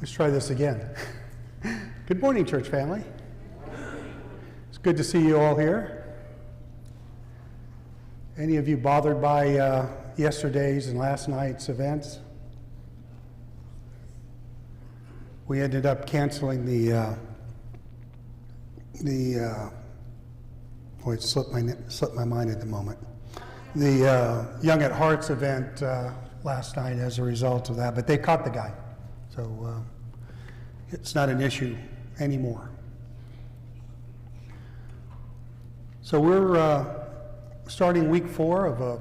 Let's try this again. Good morning, church family. It's good to see you all here. Any of you bothered by yesterday's and last night's events? We ended up canceling it slipped my mind at the moment. The Young at Hearts event last night as a result of that, but they caught the guy. So it's not an issue anymore. So we're starting week 4 of a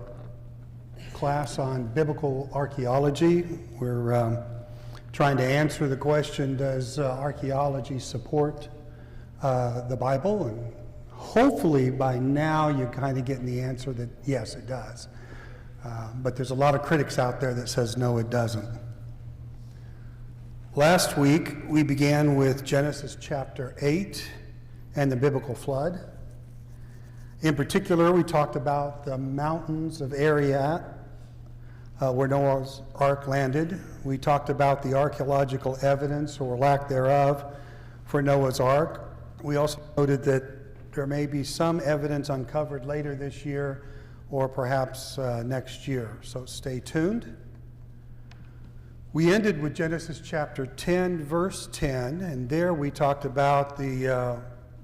class on biblical archaeology. We're trying to answer the question, does archaeology support the Bible? And hopefully by now you're kind of getting the answer that yes, it does. But there's a lot of critics out there that says no, it doesn't. Last week, we began with Genesis chapter 8 and the biblical flood. In particular, we talked about the mountains of Ararat, where Noah's Ark landed. We talked about the archaeological evidence, or lack thereof, for Noah's Ark. We also noted that there may be some evidence uncovered later this year, or perhaps next year, so stay tuned. We ended with Genesis chapter 10, verse 10, and there we talked about the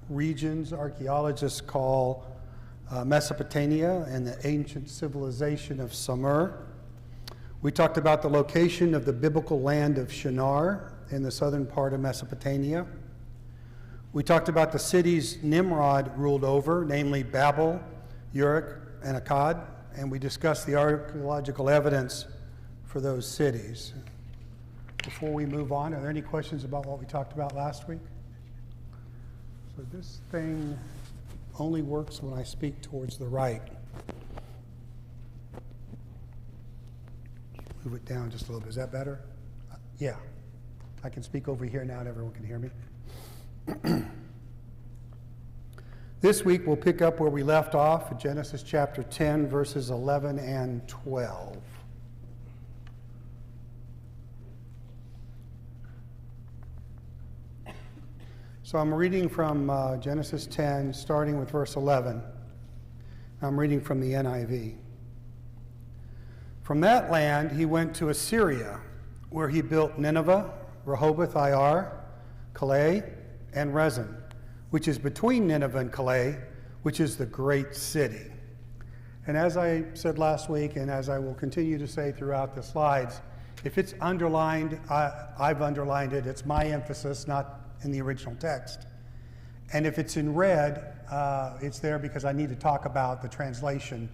regions archaeologists call Mesopotamia and the ancient civilization of Sumer. We talked about the location of the biblical land of Shinar in the southern part of Mesopotamia. We talked about the cities Nimrod ruled over, namely Babel, Uruk, and Akkad, and we discussed the archaeological evidence for those cities. Before we move on, are there any questions about what we talked about last week? So this thing only works when I speak towards the right. Move it down just a little bit. Is that better? Yeah. I can speak over here now and everyone can hear me. This week we'll pick up where we left off at Genesis chapter 10, verses 11 and 12. So I'm reading from Genesis 10, starting with verse 11. I'm reading from the NIV. From that land he went to Assyria, where he built Nineveh, Rehoboth-ir, Calah, and Rezin, which is between Nineveh and Calah, which is the great city. And as I said last week, and as I will continue to say throughout the slides, if it's underlined, I've underlined it. It's my emphasis, not in the original text. And if it's in red, it's there because I need to talk about the translation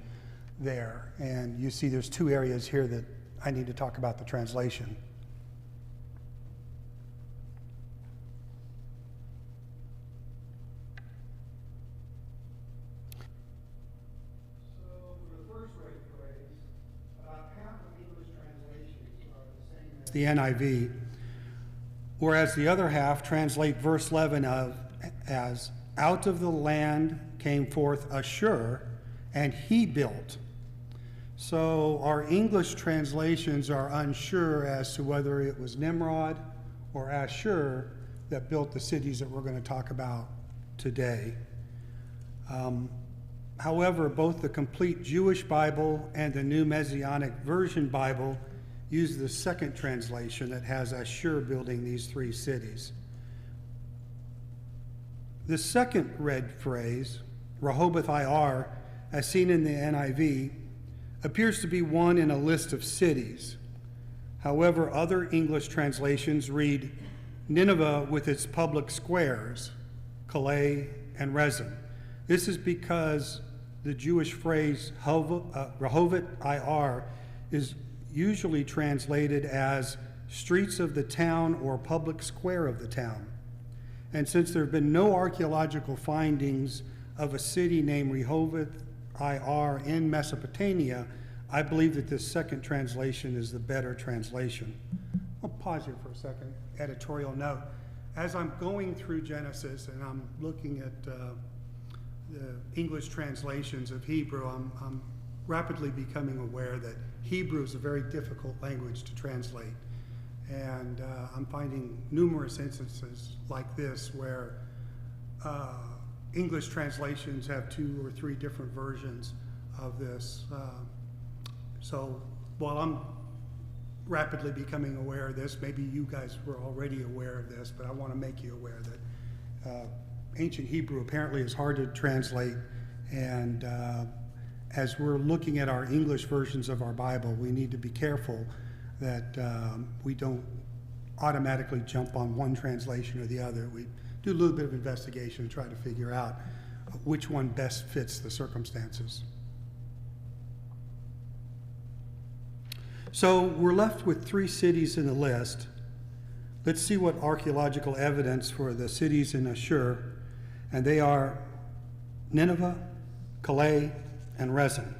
there. And you see there's 2 areas here that I need to talk about the translation. So for the first rate phrase, about half of English translations are the same as the NIV, whereas the other half translate verse 11 as, out of the land came forth Ashur, and he built. So our English translations are unsure as to whether it was Nimrod or Ashur that built the cities that we're going to talk about today. However, both the complete Jewish Bible and the New Messianic Version Bible use the second translation that has Ashur building these 3 cities. The second red phrase, Rehoboth-ir, as seen in the NIV, appears to be one in a list of cities. However, other English translations read Nineveh with its public squares, Calah and Rezin. This is because the Jewish phrase Rehoboth-ir is usually translated as streets of the town or public square of the town. And since there have been no archaeological findings of a city named Rehoboth-ir in Mesopotamia, I believe that this second translation is the better translation. I'll pause here for a second. Editorial note. As I'm going through Genesis and I'm looking at the English translations of Hebrew, I'm rapidly becoming aware that Hebrew is a very difficult language to translate. And I'm finding numerous instances like this where English translations have 2 or 3 different versions of this. So while I'm rapidly becoming aware of this, maybe you guys were already aware of this, but I want to make you aware that ancient Hebrew apparently is hard to translate, and as we're looking at our English versions of our Bible, we need to be careful that we don't automatically jump on one translation or the other. We do a little bit of investigation and try to figure out which one best fits the circumstances. So we're left with 3 cities in the list. Let's see what archaeological evidence for the cities in Ashur, and they are Nineveh, Calais, and Rezin.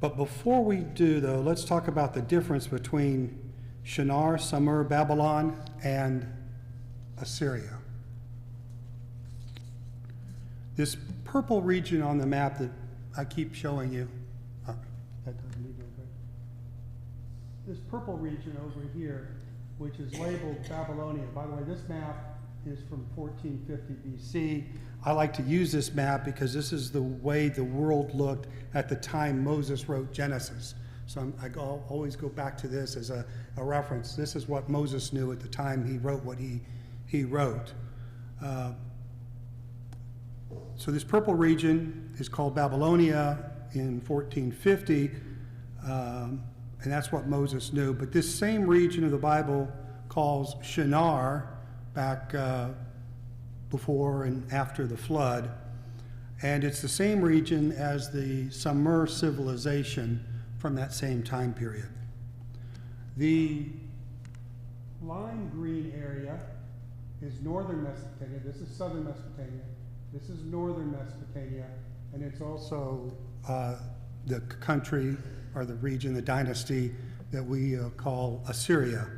But before we do, though, let's talk about the difference between Shinar, Sumer, Babylon, and Assyria. This purple region on the map that I keep showing you, that doesn't need to go. This purple region over here, which is labeled Babylonia. By the way, this map is from 1450 BC. I like to use this map because this is the way the world looked at the time Moses wrote Genesis. So I always go back to this as a reference. This is what Moses knew at the time he wrote what he wrote. So this purple region is called Babylonia in 1450, and that's what Moses knew. But this same region of the Bible calls Shinar back before and after the flood, and it's the same region as the Sumer civilization from that same time period. The lime green area is northern Mesopotamia. This is southern Mesopotamia. This is northern Mesopotamia, and it's also the country or the region, the dynasty that we call Assyria.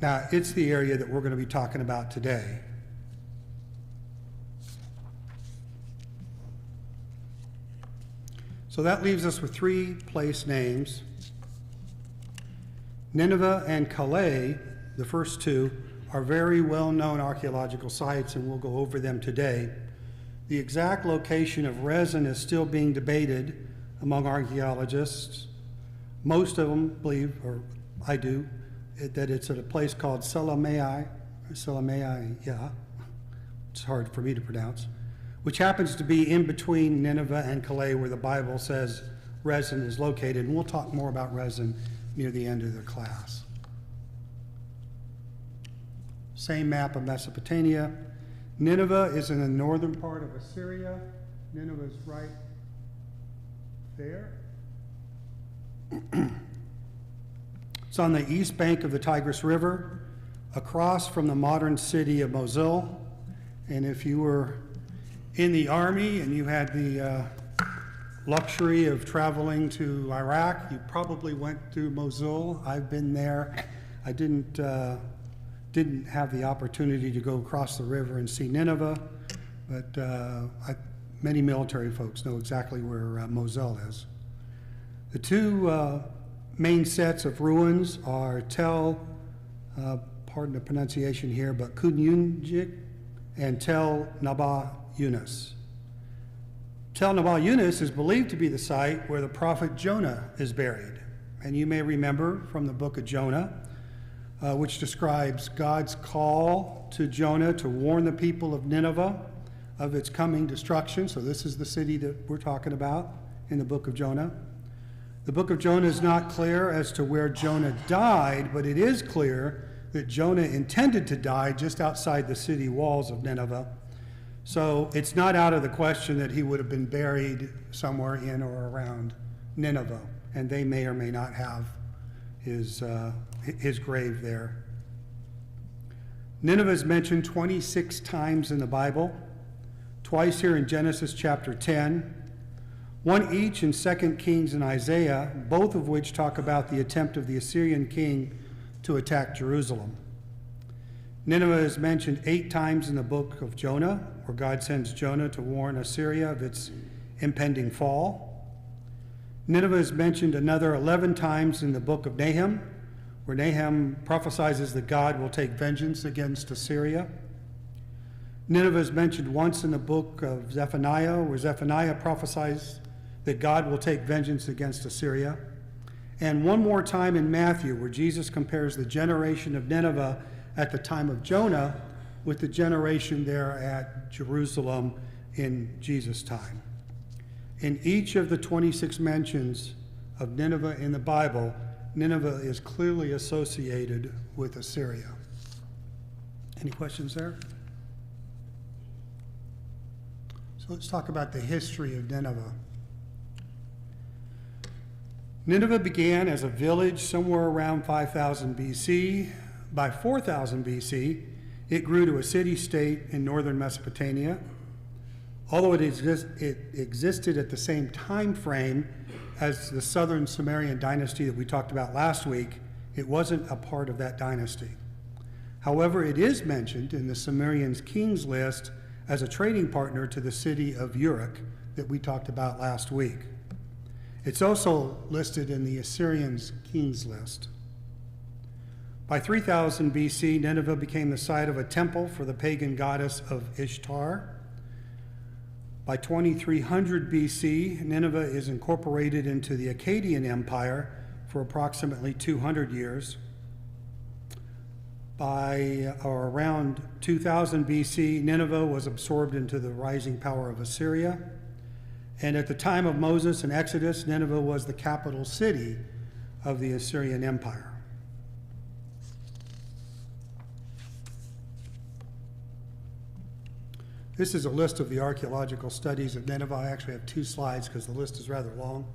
Now, it's the area that we're going to be talking about today. So that leaves us with 3 place names. Nineveh and Calais, the first 2, are very well-known archaeological sites, and we'll go over them today. The exact location of Rezin is still being debated among archaeologists. Most of them believe, or I do, that it's at a place called Selamei, yeah, it's hard for me to pronounce, which happens to be in between Nineveh and Calais, where the Bible says Rezin is located. And we'll talk more about Rezin near the end of the class. Same map of Mesopotamia. Nineveh is in the northern part of Assyria. Nineveh is right there. It's on the east bank of the Tigris River, across from the modern city of Mosul. And if you were in the army and you had the luxury of traveling to Iraq, you probably went through Mosul. I've been there. I didn't have the opportunity to go across the river and see Nineveh, but many military folks know exactly where Mosul is. The 2 main sets of ruins are Tel, pardon the pronunciation here, but Kunyunjik and Tel Nabah Yunus. Tel Nabah Yunus is believed to be the site where the prophet Jonah is buried. And you may remember from the book of Jonah, which describes God's call to Jonah to warn the people of Nineveh of its coming destruction. So this is the city that we're talking about in the book of Jonah. The book of Jonah is not clear as to where Jonah died, but it is clear that Jonah intended to die just outside the city walls of Nineveh. So it's not out of the question that he would have been buried somewhere in or around Nineveh, and they may or may not have his grave there. Nineveh is mentioned 26 times in the Bible, twice here in Genesis chapter 10, 1 each in 2 Kings and Isaiah, both of which talk about the attempt of the Assyrian king to attack Jerusalem. Nineveh is mentioned 8 times in the book of Jonah, where God sends Jonah to warn Assyria of its impending fall. Nineveh is mentioned another 11 times in the book of Nahum, where Nahum prophesies that God will take vengeance against Assyria. Nineveh is mentioned once in the book of Zephaniah, where Zephaniah prophesies that God will take vengeance against Assyria. And one more time in Matthew, where Jesus compares the generation of Nineveh at the time of Jonah with the generation there at Jerusalem in Jesus' time. In each of the 26 mentions of Nineveh in the Bible, Nineveh is clearly associated with Assyria. Any questions there? So let's talk about the history of Nineveh. Nineveh began as a village somewhere around 5000 BC. By 4000 BC, it grew to a city-state in northern Mesopotamia. Although it existed at the same time frame as the southern Sumerian dynasty that we talked about last week, it wasn't a part of that dynasty. However, it is mentioned in the Sumerian kings list as a trading partner to the city of Uruk that we talked about last week. It's also listed in the Assyrian kings list. By 3000 BC, Nineveh became the site of a temple for the pagan goddess of Ishtar. By 2300 BC, Nineveh is incorporated into the Akkadian Empire for approximately 200 years. By or around 2000 BC, Nineveh was absorbed into the rising power of Assyria. And at the time of Moses and Exodus, Nineveh was the capital city of the Assyrian Empire. This is a list of the archaeological studies of Nineveh. I actually have 2 slides because the list is rather long.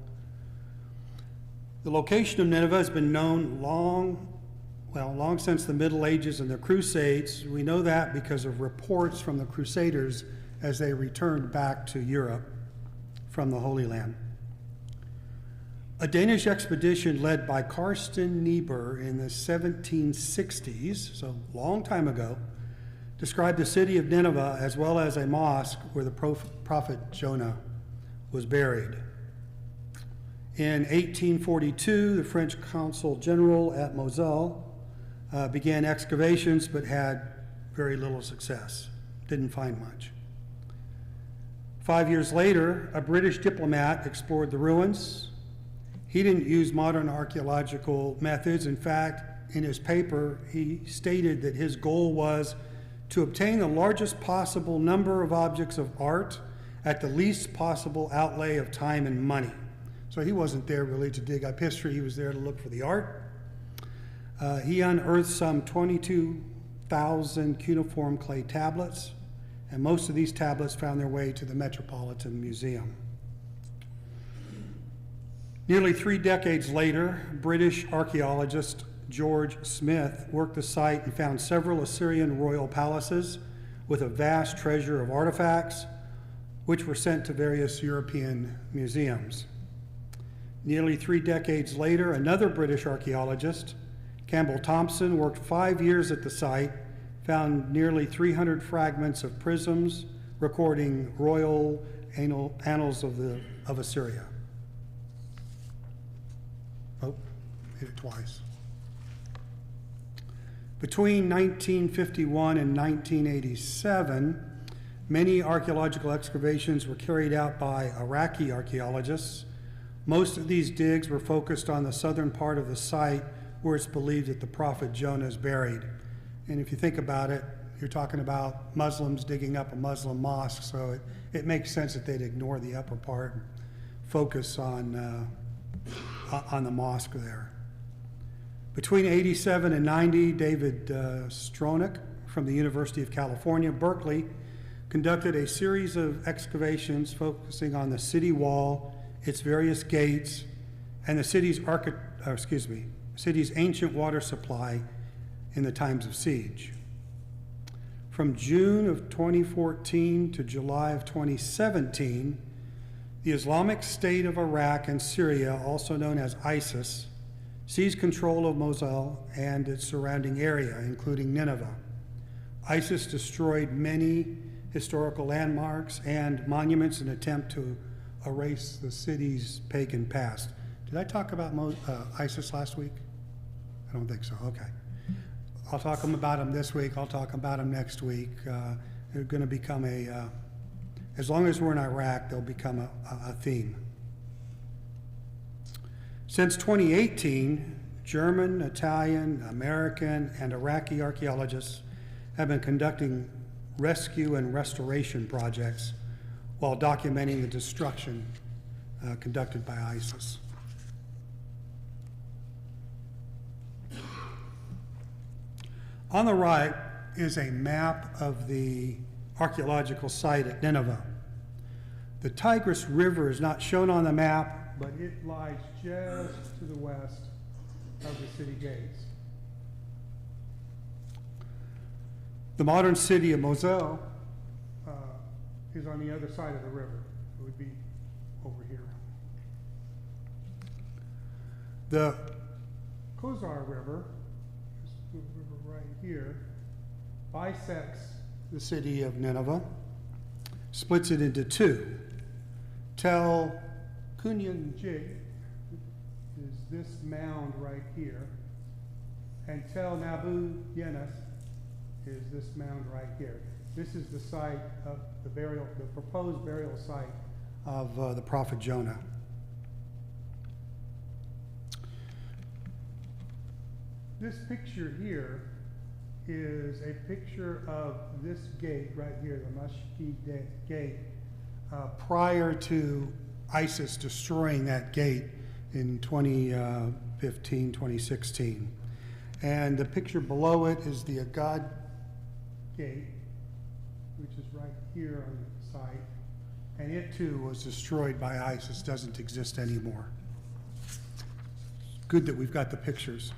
The location of Nineveh has been known long since the Middle Ages and the Crusades. We know that because of reports from the Crusaders as they returned back to Europe from the Holy Land. A Danish expedition led by Carsten Niebuhr in the 1760s, so a long time ago, described the city of Nineveh as well as a mosque where the prophet Jonah was buried. In 1842, the French consul general at Mosul began excavations but had very little success, didn't find much. 5 years later, a British diplomat explored the ruins. He didn't use modern archaeological methods. In fact, in his paper, he stated that his goal was to obtain the largest possible number of objects of art at the least possible outlay of time and money. So he wasn't there really to dig up history, he was there to look for the art. He unearthed some 22,000 cuneiform clay tablets, and most of these tablets found their way to the Metropolitan Museum. Nearly 3 decades later, British archaeologist George Smith worked the site and found several Assyrian royal palaces with a vast treasure of artifacts, which were sent to various European museums. Nearly 3 decades later, another British archaeologist, Campbell Thompson, worked 5 years at the site, found nearly 300 fragments of prisms recording royal annals of Assyria. Oh, hit it twice. Between 1951 and 1987, many archaeological excavations were carried out by Iraqi archaeologists. Most of these digs were focused on the southern part of the site where it's believed that the prophet Jonah is buried. And if you think about it, you're talking about Muslims digging up a Muslim mosque, so it makes sense that they'd ignore the upper part and focus on the mosque there. Between 87 and 90, David Stronach from the University of California, Berkeley, conducted a series of excavations focusing on the city wall, its various gates, and the city's ancient water supply in the times of siege. From June of 2014 to July of 2017, the Islamic State of Iraq and Syria, also known as ISIS, seized control of Mosul and its surrounding area, including Nineveh. ISIS destroyed many historical landmarks and monuments in an attempt to erase the city's pagan past. Did I talk about ISIS last week? I don't think so, okay. I'll talk about them this week, I'll talk about them next week. They're going to become as long as we're in Iraq, they'll become a theme. Since 2018, German, Italian, American, and Iraqi archaeologists have been conducting rescue and restoration projects while documenting the destruction conducted by ISIS. On the right is a map of the archaeological site at Nineveh. The Tigris River is not shown on the map, but it lies just to the west of the city gates. The modern city of Mosul is on the other side of the river. It would be over here. The Khosar River, this river right here, bisects the city of Nineveh, splits it into two. Tel Kunyanjig is this mound right here, and Tel Nabu Yenis is this mound right here. This is the site of the proposed burial site of the prophet Jonah. This picture here is a picture of this gate right here, the Mashki gate, prior to ISIS destroying that gate in 2015, 2016. And the picture below it is the Agad gate, which is right here on the site. And it too was destroyed by ISIS, doesn't exist anymore. Good that we've got the pictures.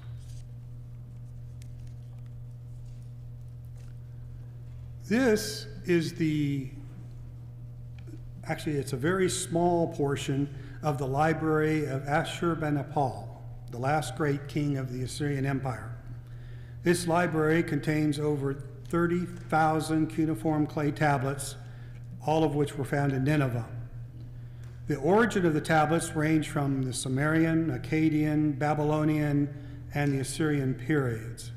This is actually it's a very small portion of the library of Ashurbanipal, the last great king of the Assyrian Empire. This library contains over 30,000 cuneiform clay tablets, all of which were found in Nineveh. The origin of the tablets range from the Sumerian, Akkadian, Babylonian, and the Assyrian periods.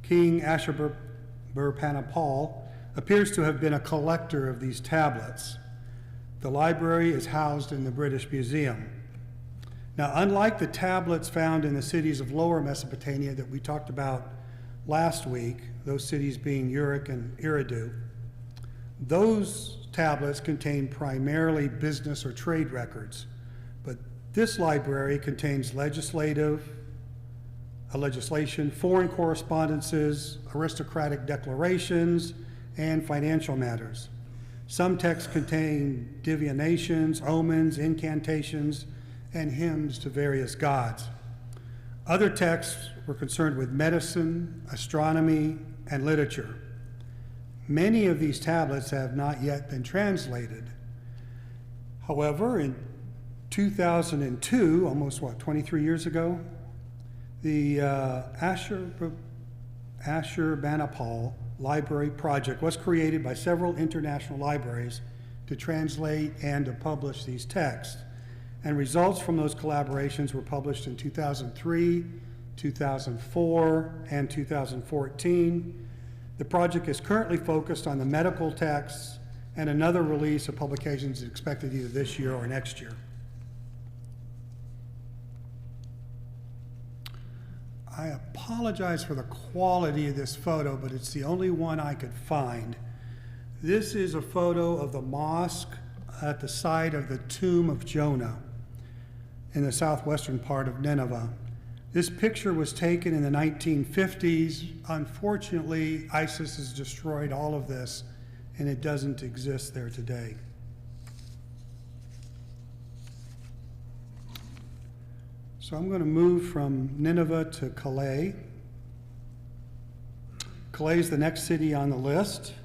King Ashurbanipal appears to have been a collector of these tablets. The library is housed in the British Museum. Now, unlike the tablets found in the cities of Lower Mesopotamia that we talked about last week, those cities being Uruk and Eridu, those tablets contain primarily business or trade records. But this library contains legislation, foreign correspondences, aristocratic declarations, and financial matters. Some texts contain divinations, omens, incantations, and hymns to various gods. Other texts were concerned with medicine, astronomy, and literature. Many of these tablets have not yet been translated. However, in 2002, almost 23 years ago, the Ashurbanipal Library Project was created by several international libraries to translate and to publish these texts. And results from those collaborations were published in 2003, 2004, and 2014. The project is currently focused on the medical texts, and another release of publications is expected either this year or next year. I apologize for the quality of this photo, but it's the only one I could find. This is a photo of the mosque at the site of the tomb of Jonah in the southwestern part of Nineveh. This picture was taken in the 1950s. Unfortunately, ISIS has destroyed all of this, and it doesn't exist there today. So I'm going to move from Nineveh to Calais. Calais is the next city on the list.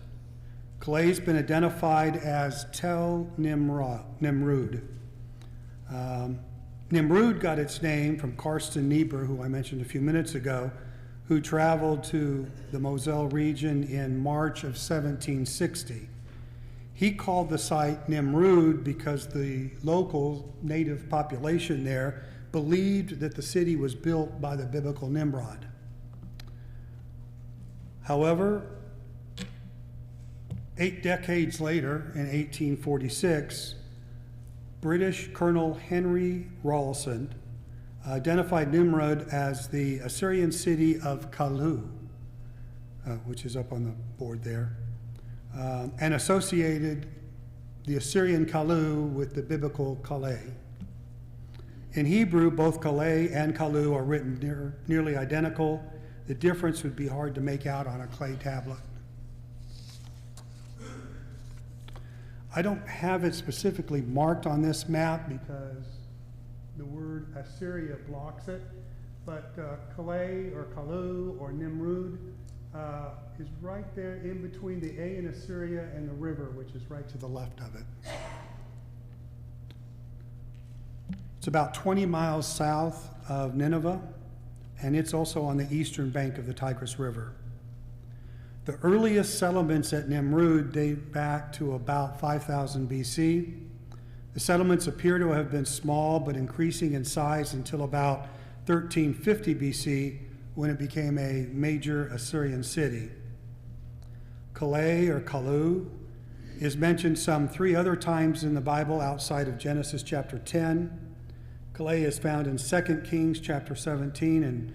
Calais has been identified as Tel Nimrud. Nimrud got its name from Karsten Niebuhr, who I mentioned a few minutes ago, who traveled to the Moselle region in March of 1760. He called the site Nimrud because the local native population there believed that the city was built by the biblical Nimrod. However, 8 decades later, in 1846, British Colonel Henry Rawlinson identified Nimrud as the Assyrian city of Kalu, which is up on the board there, and associated the Assyrian Kalu with the biblical Calais. In Hebrew, both Calais and Kalu are written nearly identical. The difference would be hard to make out on a clay tablet. I don't have it specifically marked on this map because the word Assyria blocks it, but Calais or Kalu or Nimrud is right there in between the A in Assyria and the river, which is right to the left of it. It's about 20 miles south of Nineveh, and it's also on the eastern bank of the Tigris River. The earliest settlements at Nimrud date back to about 5000 BC. The settlements appear to have been small but increasing in size until about 1350 BC, when it became a major Assyrian city. Calais or Kalu is mentioned some 3 other times in the Bible outside of Genesis chapter 10. Calais is found in 2 Kings chapter 17 and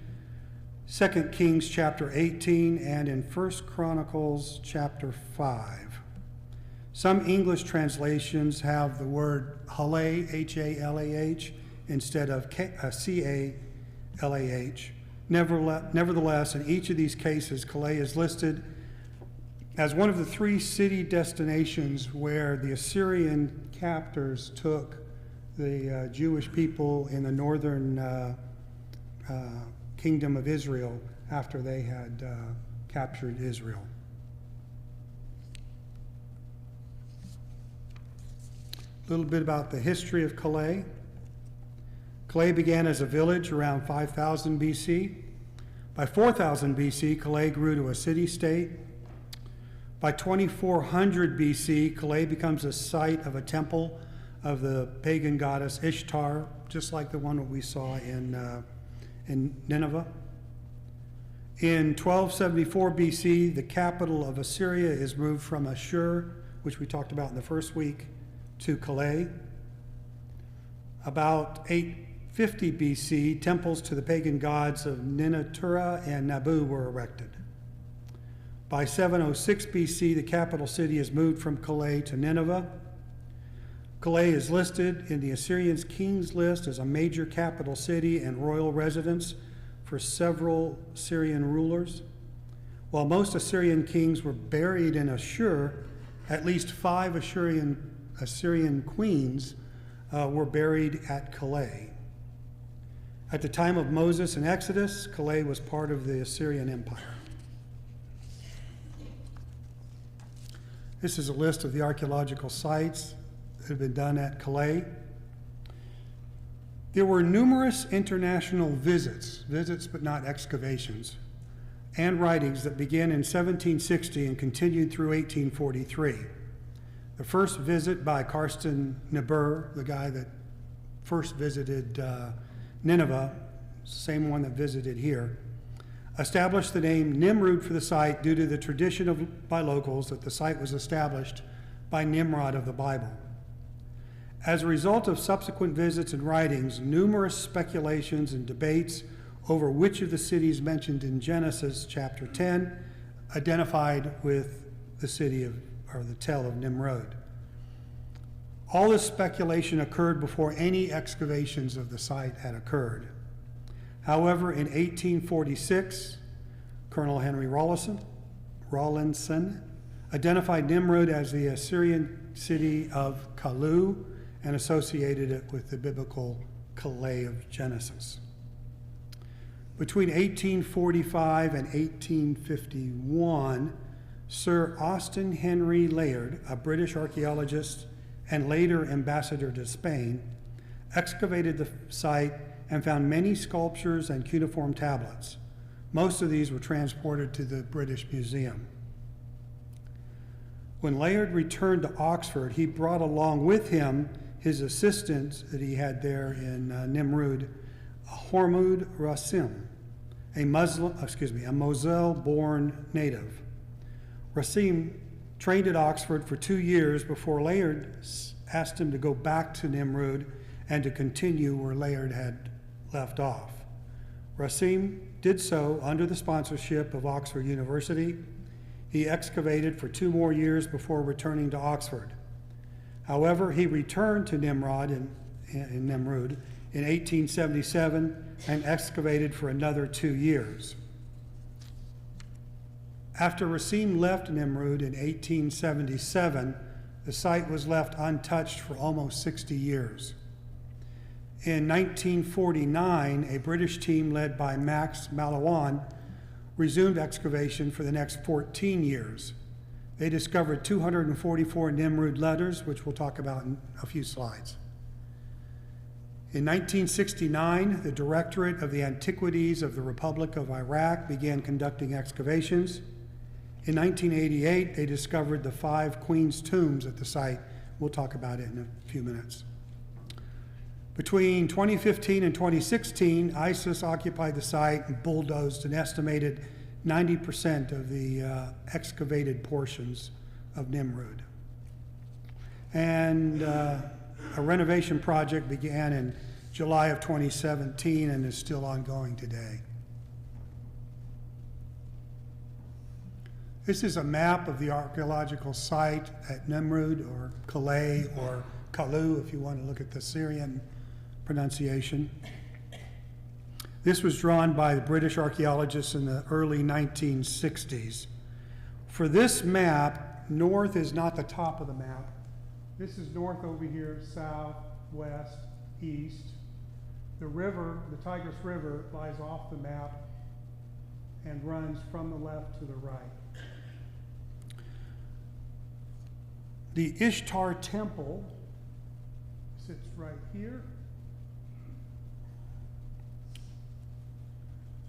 2 Kings chapter 18 and in 1 Chronicles chapter 5. Some English translations have the word Halah, H-A-L-A-H, instead of C-A-L-A-H. Nevertheless, in each of these cases, Calais is listed as one of the 3 city destinations where the Assyrian captors took the Jewish people in the northern kingdom of Israel after they had captured Israel. A little bit about the history of Calais. Calais began as a village around 5000 BC. By 4000 BC, Calais grew to a city-state. By 2400 BC, Calais becomes a site of a temple of the pagan goddess Ishtar, just like the one that we saw in Nineveh. In 1274 BC, the capital of Assyria is moved from Ashur, which we talked about in the first week, to Calais. About 850 BC, temples to the pagan gods of Ninurta and Nabu were erected. By 706 BC, the capital city is moved from Calais to Nineveh. Calais is listed in the Assyrian king's list as a major capital city and royal residence for several Syrian rulers. While most Assyrian kings were buried in Ashur, at least 5 Assyrian queens were buried at Calais. At the time of Moses and Exodus, Calais was part of the Assyrian Empire. This is a list of the archaeological sites that have been done at Calais. There were numerous international visits but not excavations, and writings that began in 1760 and continued through 1843. The first visit by Carsten Niebuhr, the guy that first visited Nineveh, same one that visited here, established the name Nimrud for the site due to the tradition by locals that the site was established by Nimrod of the Bible. As a result of subsequent visits and writings, numerous speculations and debates over which of the cities mentioned in Genesis chapter 10 identified with the city of, or the tell of Nimrod. All this speculation occurred before any excavations of the site had occurred. However, in 1846, Colonel Henry Rawlinson identified Nimrud as the Assyrian city of Kalu and associated it with the biblical Calais of Genesis. Between 1845 and 1851, Sir Austin Henry Layard, a British archaeologist and later ambassador to Spain, excavated the site and found many sculptures and cuneiform tablets. Most of these were transported to the British Museum. When Layard returned to Oxford, he brought along with him his assistant that he had there in Nimrud, Hormud Rasim, a Mosul-born native. Rasim trained at Oxford for 2 years before Layard asked him to go back to Nimrud and to continue where Layard had left off. Rasim did so under the sponsorship of Oxford University. He excavated for 2 more years before returning to Oxford. However, he returned to Nimrud in 1877 and excavated for another 2 years. After Rasim left Nimrud in 1877, the site was left untouched for almost 60 years. In 1949, a British team led by Max Mallowan resumed excavation for the next 14 years. They discovered 244 Nimrud letters, which we'll talk about in a few slides. In 1969, the Directorate of the Antiquities of the Republic of Iraq began conducting excavations. In 1988, they discovered the 5 queens' tombs at the site. We'll talk about it in a few minutes. Between 2015 and 2016, ISIS occupied the site and bulldozed an estimated 90% of the excavated portions of Nimrud. And a renovation project began in July of 2017 and is still ongoing today. This is a map of the archaeological site at Nimrud, or Calais, or Kalu, if you want to look at the Syrian pronunciation. This was drawn by the British archaeologists in the early 1960s. For this map, north is not the top of the map. This is north over here, south, west, east. The river, the Tigris River, lies off the map and runs from the left to the right. The Ishtar Temple sits right here.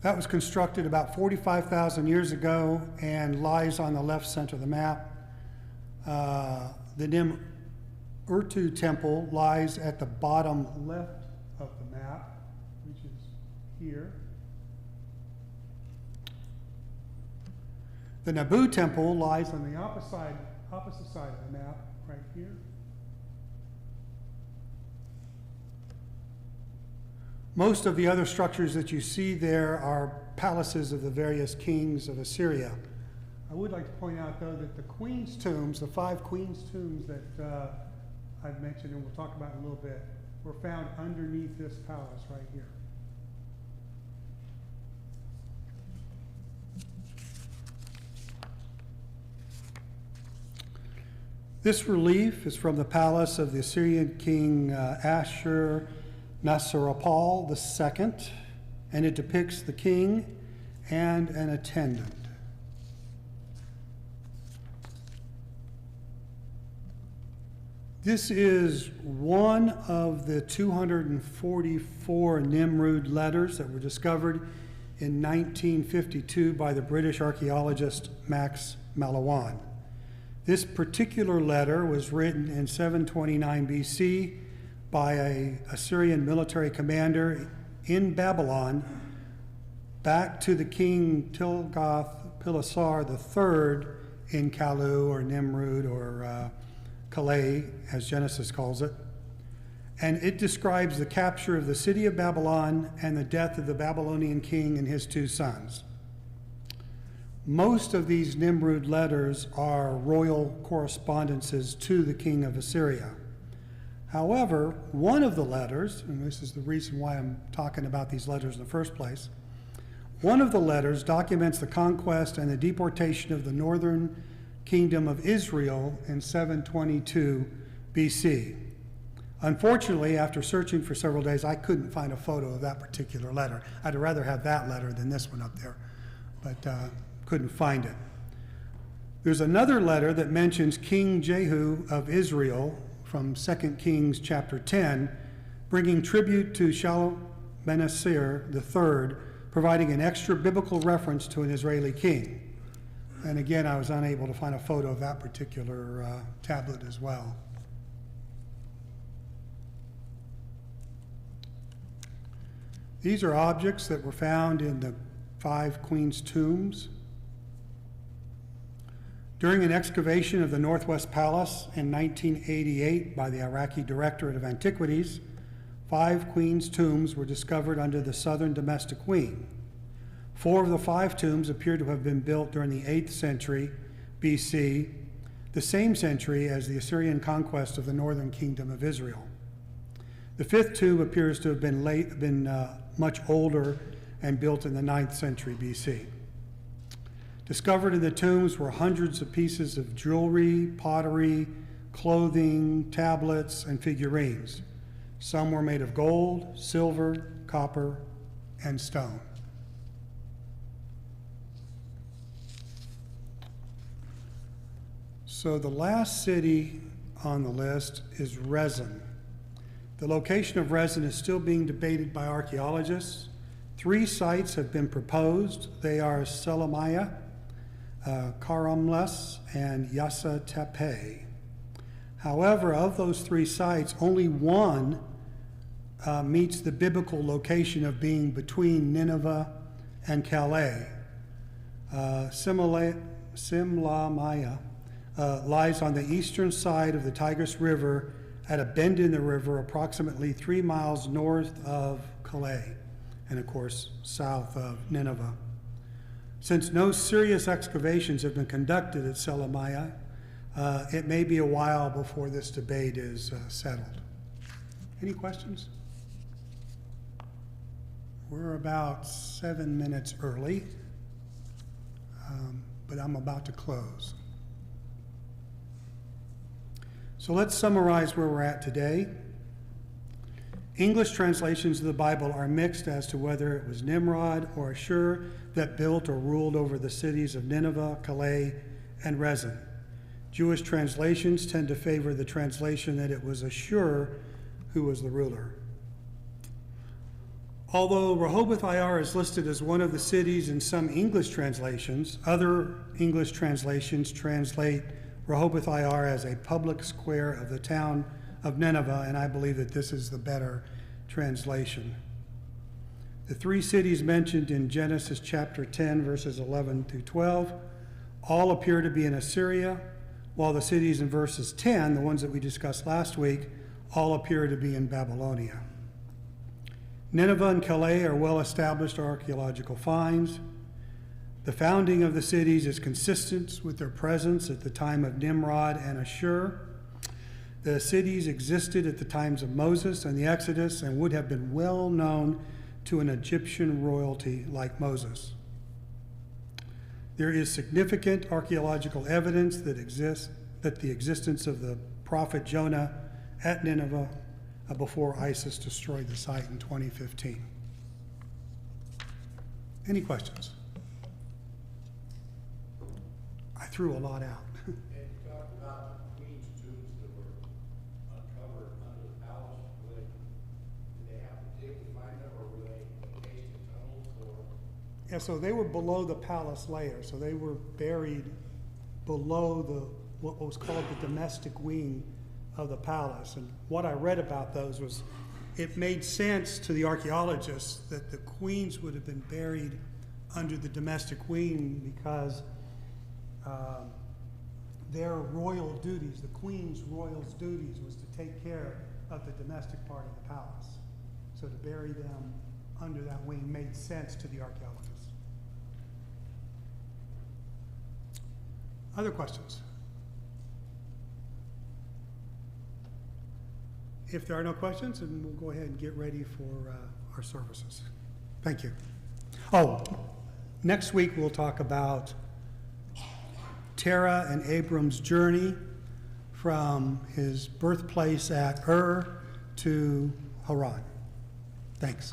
That was constructed about 45,000 years ago and lies on the left center of the map. The Nimurtu Temple lies at the bottom left of the map, which is here. The Nabu Temple lies on the opposite side of the map, right here. Most of the other structures that you see there are palaces of the various kings of Assyria. I would like to point out, though, that the queen's tombs, the 5 queen's tombs that I've mentioned and we'll talk about in a little bit, were found underneath this palace right here. This relief is from the palace of the Assyrian king Ashur Nasirapal II, and it depicts the king and an attendant. This is one of the 244 Nimrud letters that were discovered in 1952 by the British archaeologist Max Mallowan. This particular letter was written in 729 BC by an Assyrian military commander in Babylon back to the king Tiglath-Pileser III in Kalu, or Nimrud, or Calais, as Genesis calls it. And it describes the capture of the city of Babylon and the death of the Babylonian king and his 2 sons. Most of these Nimrud letters are royal correspondences to the king of Assyria. However, one of the letters, and this is the reason why I'm talking about these letters in the first place, one of the letters documents the conquest and the deportation of the northern kingdom of Israel in 722 BC. Unfortunately, after searching for several days, I couldn't find a photo of that particular letter. I'd rather have that letter than this one up there, but couldn't find it. There's another letter that mentions King Jehu of Israel from 2 Kings chapter 10, bringing tribute to Shalmaneser III, providing an extra biblical reference to an Israeli king. And again, I was unable to find a photo of that particular tablet as well. These are objects that were found in the 5 queens' tombs. During an excavation of the Northwest Palace in 1988 by the Iraqi Directorate of Antiquities, 5 queens' tombs were discovered under the southern domestic wing. 4 of the 5 tombs appear to have been built during the 8th century BC, the same century as the Assyrian conquest of the northern kingdom of Israel. The 5th tomb appears to have been much older and built in the 9th century BC. Discovered in the tombs were hundreds of pieces of jewelry, pottery, clothing, tablets, and figurines. Some were made of gold, silver, copper, and stone. So the last city on the list is Rezin. The location of Rezin is still being debated by archaeologists. 3 sites have been proposed. They are Selemiah, Karamles, and Yassa Tepe. However, of those 3 sites, only one meets the biblical location of being between Nineveh and Calais. Simlamiah lies on the eastern side of the Tigris River at a bend in the river approximately 3 miles north of Calais and, of course, south of Nineveh. Since no serious excavations have been conducted at Selemiah, it may be a while before this debate is settled. Any questions? We're about 7 minutes early, but I'm about to close. So let's summarize where we're at today. English translations of the Bible are mixed as to whether it was Nimrod or Ashur that built or ruled over the cities of Nineveh, Calais, and Rezin. Jewish translations tend to favor the translation that it was Ashur who was the ruler. Although Rehoboth Ir is listed as one of the cities in some English translations, other English translations translate Rehoboth Ir as a public square of the town of Nineveh, and I believe that this is the better translation. The 3 cities mentioned in Genesis chapter 10, verses 11 through 12, all appear to be in Assyria, while the cities in verses 10, the ones that we discussed last week, all appear to be in Babylonia. Nineveh and Calais are well-established archaeological finds. The founding of the cities is consistent with their presence at the time of Nimrod and Ashur. The cities existed at the times of Moses and the Exodus and would have been well known to an Egyptian royalty like Moses. There is significant archaeological evidence that the existence of the prophet Jonah at Nineveh before ISIS destroyed the site in 2015. Any questions? I threw a lot out. And you talked about the queen's tombs that were uncovered under the palace. Did they have to dig to find them, or were they encased in tunnels? Or? Yeah, so they were below the palace layer. So they were buried below what was called the domestic wing of the palace. And what I read about those was it made sense to the archaeologists that the queens would have been buried under the domestic wing because their royal duties, the queen's royal's duties, was to take care of the domestic part of the palace. So to bury them under that wing made sense to the archaeologists. Other questions? If there are no questions, then we'll go ahead and get ready for our services. Thank you. Oh, next week we'll talk about Terah and Abram's journey from his birthplace at Ur to Haran. Thanks.